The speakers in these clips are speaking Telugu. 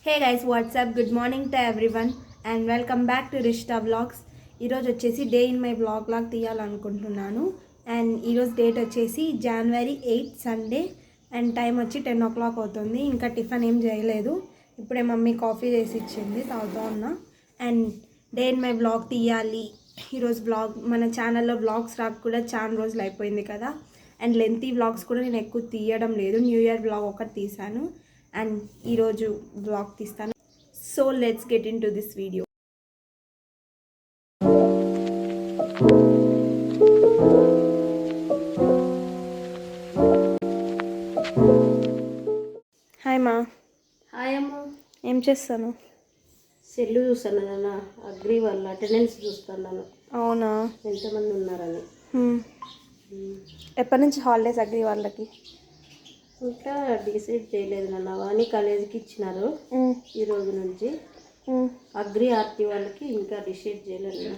Hey guys what's up good morning to everyone and welcome back to Rishta vlogs. ఈరోజు వచ్చేసి డే ఇన్ మై వ్లాగ్ తీయాలనుకుంటున్నాను. అండ్ ఈరోజు డేట్ వచ్చేసి January 8 సండే అండ్ టైం వచ్చి 10 o'clock అవుతుంది. ఇంకా టిఫిన్ ఏం చేయలేదు. ఇప్పుడే మమ్మీ కాఫీ చేసి ఇచ్చింది, తాగుతూ ఉన్నా. And day in my vlog తీయాలి ఈరోజు. వ్లాగ్ మన ఛానల్లో వ్లాగ్స్ రాక కూడా చాలా రోజులు అయిపోయింది కదా. అండ్ లెంతీ వ్లాగ్స్ కూడా నేను ఎక్కువ తీయడం లేదు. న్యూ ఇయర్ వ్లాగ్ ఒకటి తీసాను అండ్ ఈరోజు బ్లాగ్ తీస్తాను. So let's get in to this video. Hi మా. హాయ్ అమ్మ. ఏం చేస్తాను? సెల్లు చూస్తాను నాన్న, అగ్రి వాళ్ళ అటెండెన్స్ చూస్తున్నాను. అవునా? ఎంతమంది ఉన్నారని. ఎప్పటి నుంచి హాలిడేస్ అగ్రి వాళ్ళకి? ఇంకా డిసైడ్ చేయలేదు నాన్న, వాణి కాలేజీకి ఇచ్చినారు ఈ రోజు నుంచి. అగ్రి ఆర్టీ వాళ్ళకి ఇంకా డిసైడ్ చేయలేదు.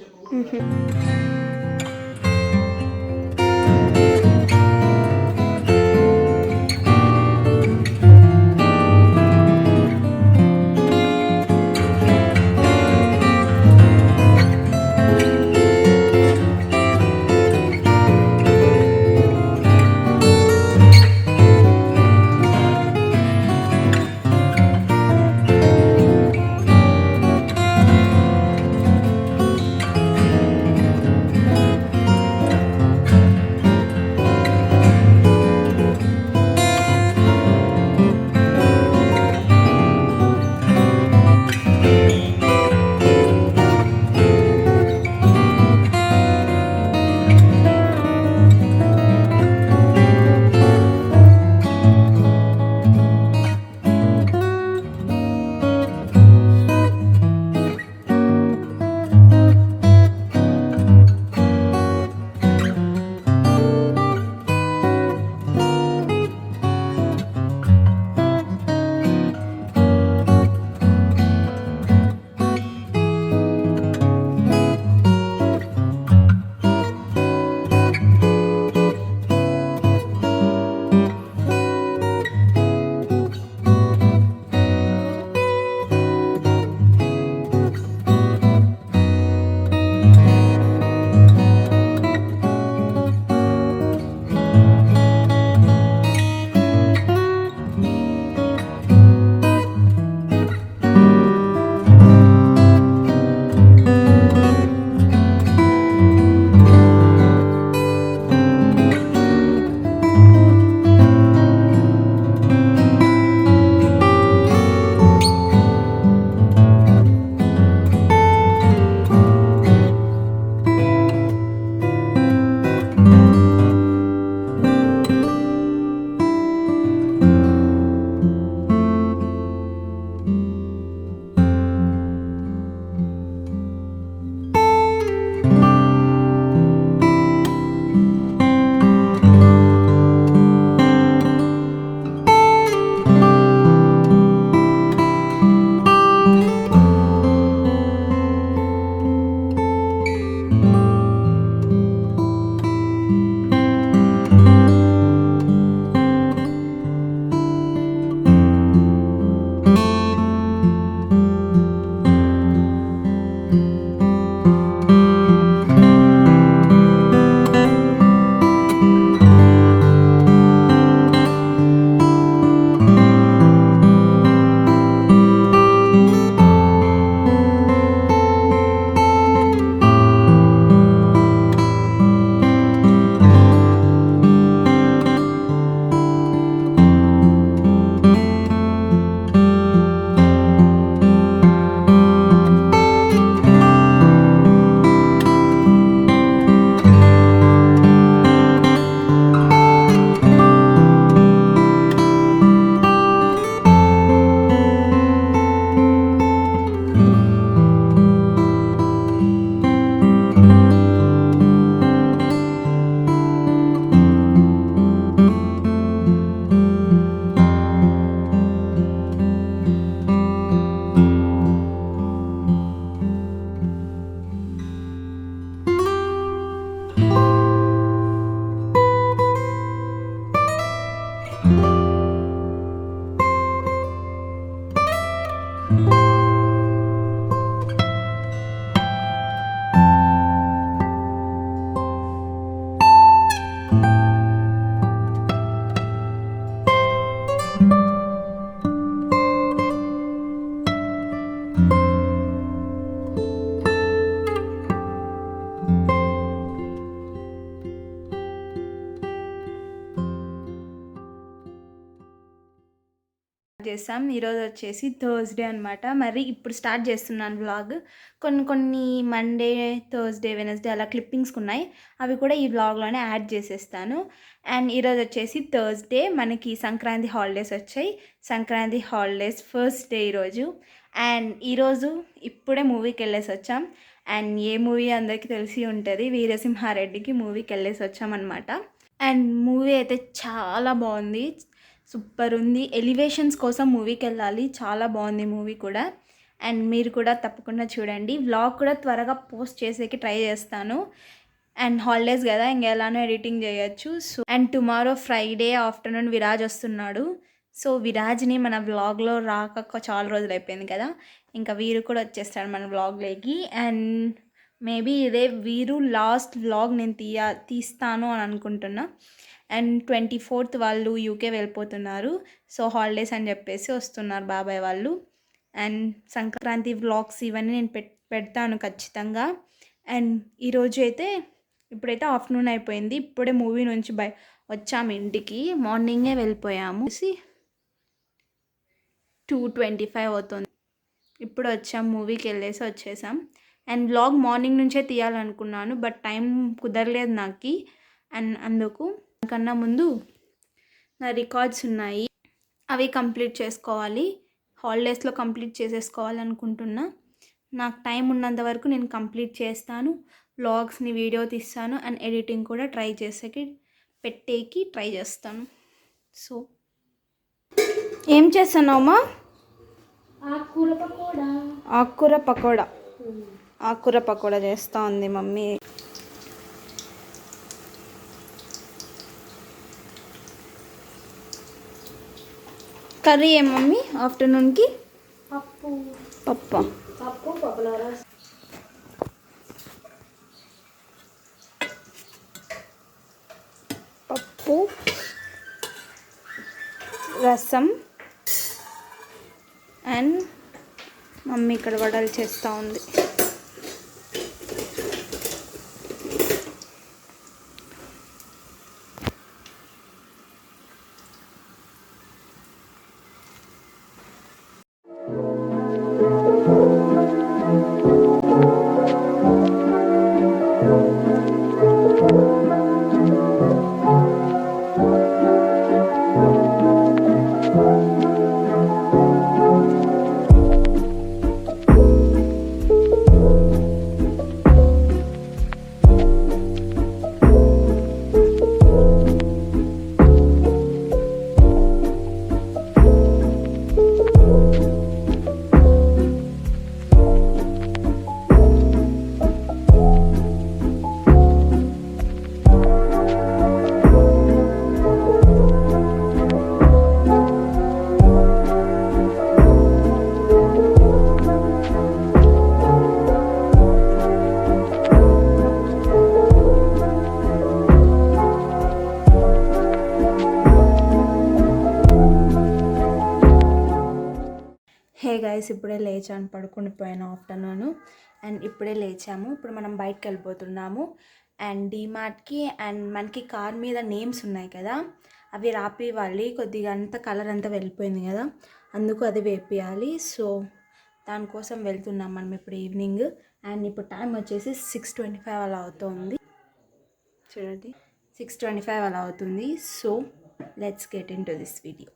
చేసాం. ఈరోజు వచ్చేసి థర్స్డే అనమాట. మరి ఇప్పుడు స్టార్ట్ చేస్తున్నాను వ్లాగ్. కొన్ని మండే, థర్స్డే, వెనస్డే అలా క్లిప్పింగ్స్ ఉన్నాయి. అవి కూడా ఈ వ్లాగ్లోనే యాడ్ చేసేస్తాను. అండ్ ఈరోజు వచ్చేసి థర్స్డే, మనకి సంక్రాంతి హాలిడేస్ వచ్చాయి. సంక్రాంతి హాలిడేస్ ఫస్ట్ డే ఈరోజు. అండ్ ఈరోజు ఇప్పుడే మూవీకి వెళ్ళేసి వచ్చాం. అండ్ ఏ మూవీ అందరికీ తెలిసి ఉంటుంది, వీరసింహారెడ్డికి మూవీకి వెళ్ళేసి వచ్చామన్నమాట. అండ్ మూవీ అయితే చాలా బాగుంది, సూపర్ ఉంది. ఎలివేషన్స్ కోసం మూవీకి వెళ్ళాలి, చాలా బాగుంది మూవీ కూడా. అండ్ మీరు కూడా తప్పకుండా చూడండి. వ్లాగ్ కూడా త్వరగా పోస్ట్ చేసేకి ట్రై చేస్తాను. అండ్ హాలిడేస్ కదా, ఇంకా ఎలానో ఎడిటింగ్ చేయొచ్చు. So and tomorrow Friday afternoon Viraj వస్తున్నాడు. సో విరాజ్ని మన వ్లాగ్లో రాక చాలా రోజులు అయిపోయింది కదా, ఇంకా వీరు కూడా వచ్చేస్తాడు మన వ్లాగ్లోకి. అండ్ మేబీ ఇదే వీరు లాస్ట్ వ్లాగ్ నేను తీస్తాను అని అనుకుంటున్నా. అండ్ 24th వాళ్ళు యూకే వెళ్ళిపోతున్నారు. సో హాలిడేస్ అని చెప్పేసి వస్తున్నారు బాబాయ్ వాళ్ళు. అండ్ సంక్రాంతి వ్లాగ్స్ ఇవన్నీ నేను పెడతాను ఖచ్చితంగా. అండ్ ఈరోజు అయితే ఇప్పుడైతే ఆఫ్టర్నూన్ అయిపోయింది. ఇప్పుడే మూవీ నుంచి వచ్చాము ఇంటికి. మార్నింగే వెళ్ళిపోయాము. 2:25 అవుతుంది. ఇప్పుడు వచ్చాం, మూవీకి వెళ్ళేసి వచ్చేసాం. అండ్ వ్లాగ్ మార్నింగ్ నుంచే తీయాలనుకున్నాను, బట్ టైం కుదరలేదు నాకు. అండ్ అందుకు కన్నా ముందు నా రికార్డ్స్ ఉన్నాయి, అవి కంప్లీట్ చేసుకోవాలి. హాలిడేస్లో కంప్లీట్ చేసేసుకోవాలనుకుంటున్నా. నాకు టైం ఉన్నంత వరకు నేను కంప్లీట్ చేస్తాను. వ్లాగ్స్ని వీడియో తీస్తాను. అండ్ ఎడిటింగ్ కూడా పెట్టేకి ట్రై చేస్తాను. సో ఏం చేస్తున్నావమ్మా? ఆకుకూర పకోడా చేస్తూ ఉంది మమ్మీ. కర్రీ ఏం మమ్మీ ఆఫ్టర్నూన్కి? పప్పు రసం. అండ్ మమ్మీ ఇక్కడ వడలు చేస్తూ ఉంది. గైస్ ఇప్పుడే లేచాను, పడుకుని పోయాను ఆఫ్టర్నూన్. అండ్ ఇప్పుడే లేచాము. ఇప్పుడు మనం బయటకు వెళ్ళిపోతున్నాము. అండ్ డీమార్ట్కి. అండ్ మనకి కార్ మీద నేమ్స్ ఉన్నాయి కదా, అవి రాపివ్వాలి. కొద్దిగా అంతా కలర్ అంతా వెళ్ళిపోయింది కదా, అందుకు అది వేపియాలి. సో దానికోసం వెళ్తున్నాం మనం ఇప్పుడు ఈవినింగ్. అండ్ ఇప్పుడు టైం వచ్చేసి 6:25 అలా అవుతుంది. చూడండి 6:25 అలా అవుతుంది. So let's get in to this video.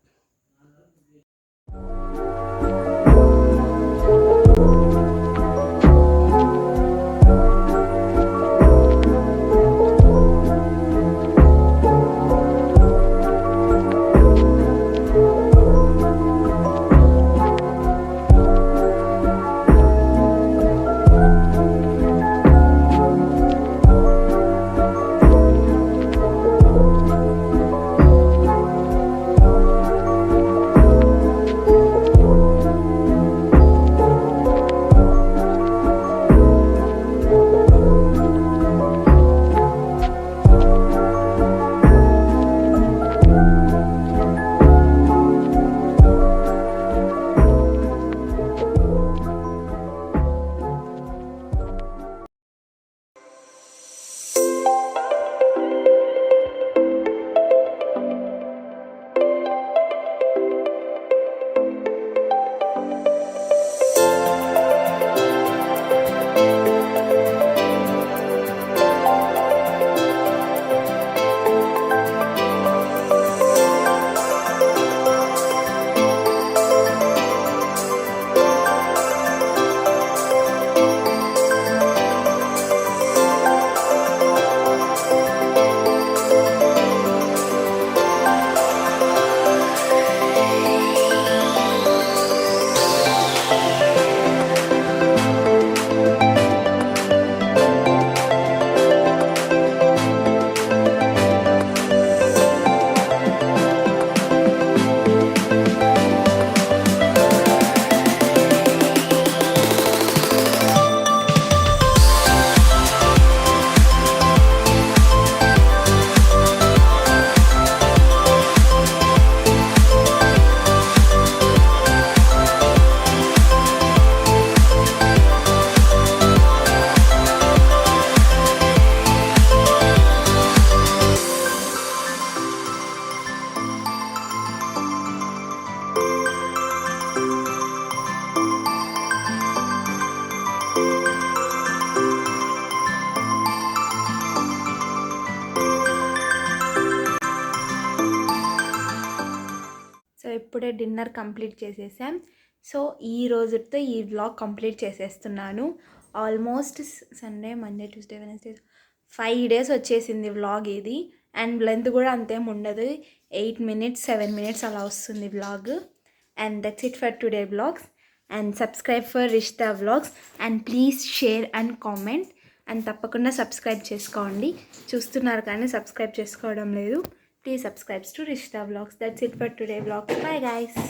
Dinner complete చేసేసాం. సో ఈ రోజుతో ఈ వ్లాగ్ కంప్లీట్ చేసేస్తున్నాను. Almost Sunday, Monday, Tuesday, Wednesday 5 days వచ్చేసింది వ్లాగ్ ఇది. అండ్ లెంత్ కూడా అంతేం ఉండదు, 8 minutes 7 minutes అలా వస్తుంది vlog. And that's it for today vlogs. And subscribe for Rishta vlogs and please share and comment. And తప్పకుండా సబ్స్క్రైబ్ చేసుకోండి. చూస్తున్నారు కానీ సబ్స్క్రైబ్ చేసుకోవడం లేదు. Please subscribe to Rishta vlogs. That's it for today vlogs. Bye guys.